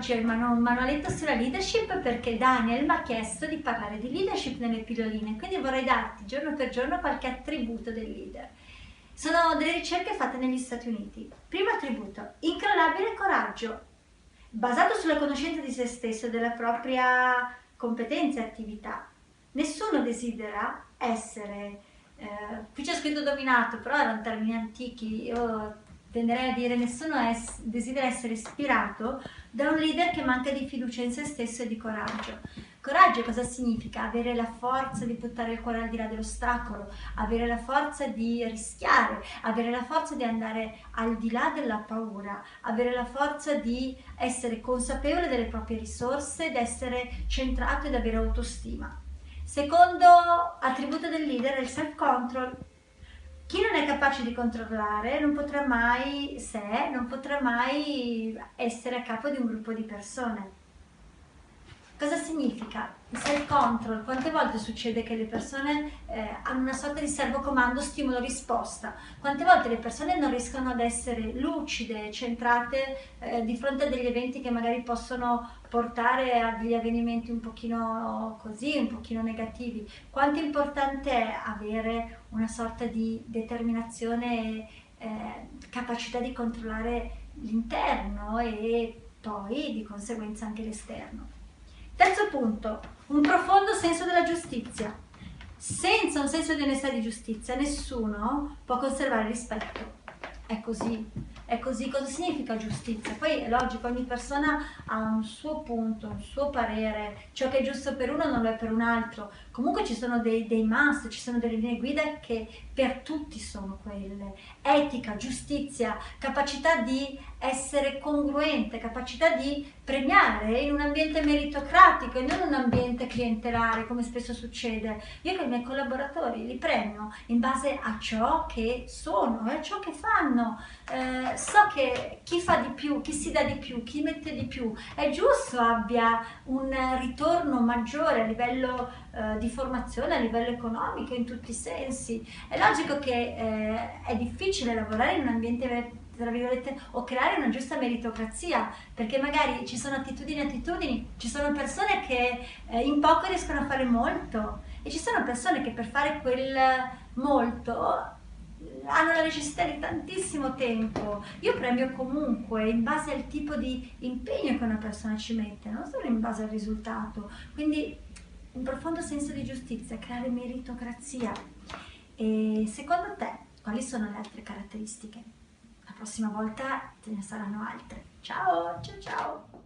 oggi il manualetto sulla leadership perché Daniel mi ha chiesto di parlare di leadership nelle pilloline, quindi vorrei darti giorno per giorno qualche attributo del leader. Sono delle ricerche fatte negli Stati Uniti. Primo attributo, incrollabile coraggio, basato sulla conoscenza di se stesso e della propria competenza e attività. Nessuno desidera essere, qui c'è scritto dominato, però erano termini antichi, io tenderei a dire nessuno desidera essere ispirato da un leader che manca di fiducia in se stesso e di coraggio. Coraggio cosa significa? Avere la forza di buttare il cuore al di là dell'ostacolo, avere la forza di rischiare, avere la forza di andare al di là della paura, avere la forza di essere consapevole delle proprie risorse ed essere centrato ed avere autostima. Secondo attributo del leader è il self-control. Chi non è capace di controllare non potrà mai essere a capo di un gruppo di persone. Cosa significa? Il self-control. Quante volte succede che le persone hanno una sorta di servocomando stimolo-risposta? Quante volte le persone non riescono ad essere lucide, centrate di fronte a degli eventi che magari possono portare a degli avvenimenti un pochino così, un pochino negativi? Quanto è importante è avere una sorta di determinazione e capacità di controllare l'interno e poi di conseguenza anche l'esterno. Terzo punto, un profondo senso della giustizia. Senza un senso di onestà e di giustizia nessuno può conservare rispetto. È così, è così. Cosa significa giustizia? Poi è logico, ogni persona ha un suo punto, un suo parere, ciò che è giusto per uno non lo è per un altro. Comunque ci sono dei must, ci sono delle linee guida che per tutti sono quelle. Etica, giustizia, capacità di essere congruente, capacità di premiare in un ambiente meritocratico e non in un ambiente clientelare come spesso succede. Io con i miei collaboratori li premio in base a ciò che sono e a ciò che fanno. So che chi fa di più, chi si dà di più, chi mette di più, è giusto abbia un ritorno maggiore a livello di formazione, a livello economico, in tutti i sensi. È logico che è difficile lavorare in un ambiente tra virgolette, o creare una giusta meritocrazia, perché magari ci sono attitudini, ci sono persone che in poco riescono a fare molto e ci sono persone che per fare quel molto hanno la necessità di tantissimo tempo. Io premio comunque in base al tipo di impegno che una persona ci mette, non solo in base al risultato. Quindi un profondo senso di giustizia, creare meritocrazia. E secondo te, quali sono le altre caratteristiche? La prossima volta ce ne saranno altre. Ciao, ciao, ciao!